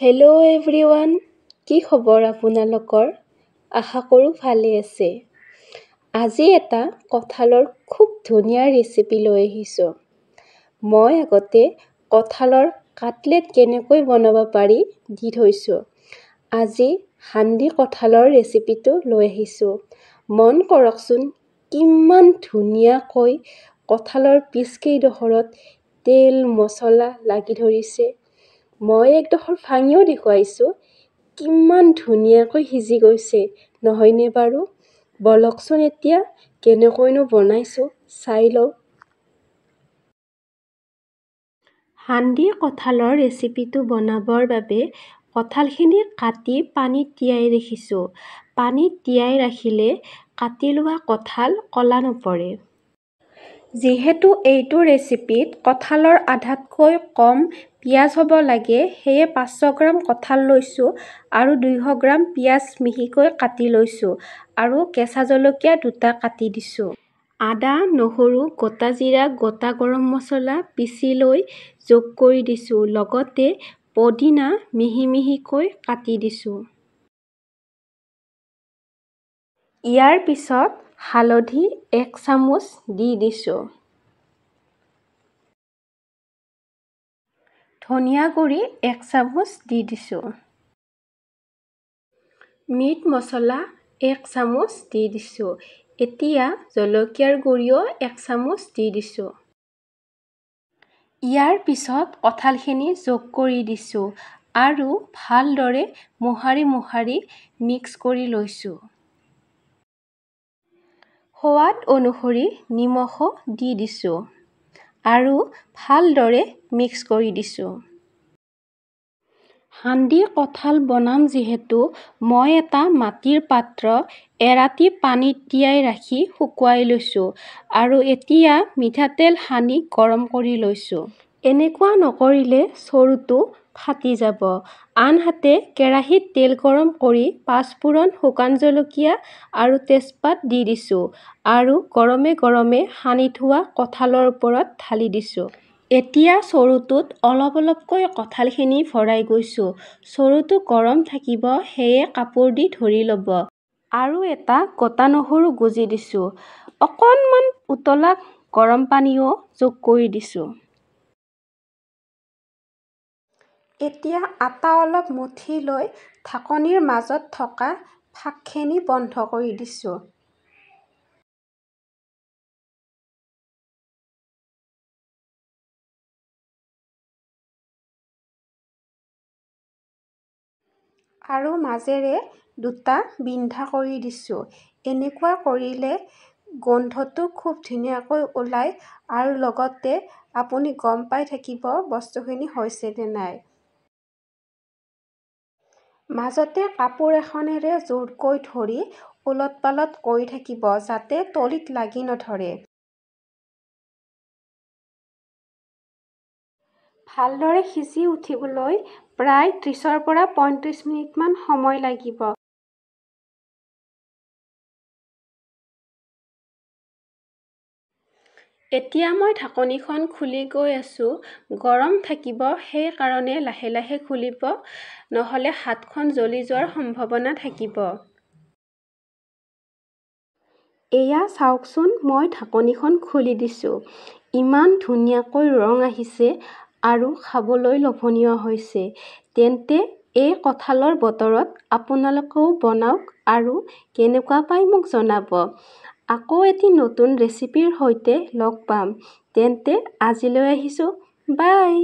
Hello' everyone, কি খবৰ আপোনালোকৰ? আশা কৰোঁ ভালে আছে। আজি এটা কঁঠালৰ খুব ধুনীয়া ৰেচিপি লৈ আহিছোঁ। মই আগতে কঁঠালৰ কাটলেট কেনেকৈ বনাব পাৰি দি থৈছোঁ। আজি হাণ্ডি কঁঠালৰ ৰেচিপিটো লৈ আহিছোঁ। মন কৰকচোন, কিমান ধুনীয়াকৈ কঁঠালৰ পিচকেইডোখৰত তেল মছলা লাগি ধৰিছে। মই একডোখৰ ভাঙিও দেখুৱাইছোঁ, কিমান ধুনীয়াকৈ সিজি গৈছে, নহয়নে বাৰু? বলকচোন এতিয়া কেনেকৈনো বনাইছোঁ চাই লওঁ। হাণ্ডি কঁঠালৰ ৰেচিপিটো বনাবৰ বাবে কঁঠালখিনি কাটি পানীত তিয়াই ৰাখিছোঁ। পানীত তিয়াই ৰাখিলে কাটি লোৱা কঁঠাল ক'লা নপৰে। যিহেতু এইটো ৰেচিপিত কঁঠালৰ আধাতকৈ কম পিঁয়াজ হ'ব লাগে, সেয়ে 500 গ্ৰাম কঁঠাল লৈছোঁ আৰু 200 গ্ৰাম পিঁয়াজ মিহিকৈ কাটি লৈছোঁ আৰু কেঁচা জলকীয়া 2টা কাটি দিছোঁ। আদা, নহৰু, গোটা জিৰা, গোটা গৰম মছলা পিচি লৈ যোগ কৰি দিছোঁ। লগতে পদিনা মিহি মিহিকৈ কাটি দিছোঁ। ইয়াৰ পিছত হালধি 1 চামুচ দি দিছোঁ। ধনিয়া গুড়ি 1 চামুচ দি দিছোঁ। মিট মছলা 1 চামুচ দি দিছোঁ। এতিয়া জলকীয়াৰ গুড়িও 1 চামুচ দি দিছোঁ। ইয়াৰ পিছত কঁঠালখিনি যোগ কৰি দিছোঁ আৰু ভালদৰে মোহাৰি মোহাৰি মিক্স কৰি লৈছোঁ। সোৱাদ অনুসৰি নিমখো দি দিছোঁ আৰু ভালদৰে মিক্স কৰি দিছোঁ। হাণ্ডি কঁঠাল বনাম যিহেতু মই এটা মাটিৰ পাত্ৰ এৰাতি পানীত তিয়াই ৰাখি শুকুৱাই লৈছোঁ আৰু এতিয়া মিঠাতেল সানি গৰম কৰি লৈছোঁ। এনেকুৱা নকৰিলে চৰুটো ফাটি যাব। আনহাতে কেৰাহীত তেল গৰম কৰি 5 ফোৰণ, শুকান জলকীয়া আৰু তেজপাত দি দিছোঁ আৰু গৰমে গৰমে সানি থোৱা কঁঠালৰ ওপৰত ঢালি দিছোঁ। এতিয়া চৰুটোত অলপ অলপকৈ কঁঠালখিনি ভৰাই গৈছোঁ। চৰুটো গৰম থাকিব, সেয়ে কাপোৰ দি ধৰি ল'ব। আৰু এটা গোটা নহৰু গুজি দিছোঁ। অকণমান উতলা গৰম পানীও যোগ কৰি দিছোঁ। এতিয়া আটা অলপ মঠি লৈ ঢাকনিৰ মাজত থকা ফাঁকখিনি বন্ধ কৰি দিছোঁ। আৰু মাজেৰে 2টা বিন্ধা কৰি দিছোঁ। এনেকুৱা কৰিলে গোন্ধটো খুব ধুনীয়াকৈ ওলায় আৰু লগতে আপুনি গম পাই থাকিব বস্তুখিনি হৈছে নে নাই। মাজতে কাপোৰ এখনেৰে জোৰকৈ ধৰি ওলট পালট কৰি থাকিব, যাতে তলিত লাগি নধৰে। ভালদৰে সিজি উঠিবলৈ প্ৰায় 30ৰ পৰা 35 মিনিটমান সময় লাগিব। এতিয়া মই ঢাকনিখন খুলি গৈ আছোঁ। গৰম থাকিব, সেইকাৰণে লাহে লাহে খুলিব, নহ'লে হাতখন জ্বলি যোৱাৰ সম্ভাৱনা থাকিব। এয়া চাওকচোন, মই ঢাকনিখন খুলি দিছোঁ। ইমান ধুনীয়াকৈ ৰং আহিছে আৰু খাবলৈ লোভনীয় হৈছে। তেন্তে এই কঁঠালৰ বতৰত আপোনালোকেও বনাওক আৰু কেনেকুৱা পায় মোক জনাব। আকৌ এটি নতুন ৰেচিপিৰ সৈতে লগ পাম। তেন্তে আজিলৈ আহিছোঁ। বাই।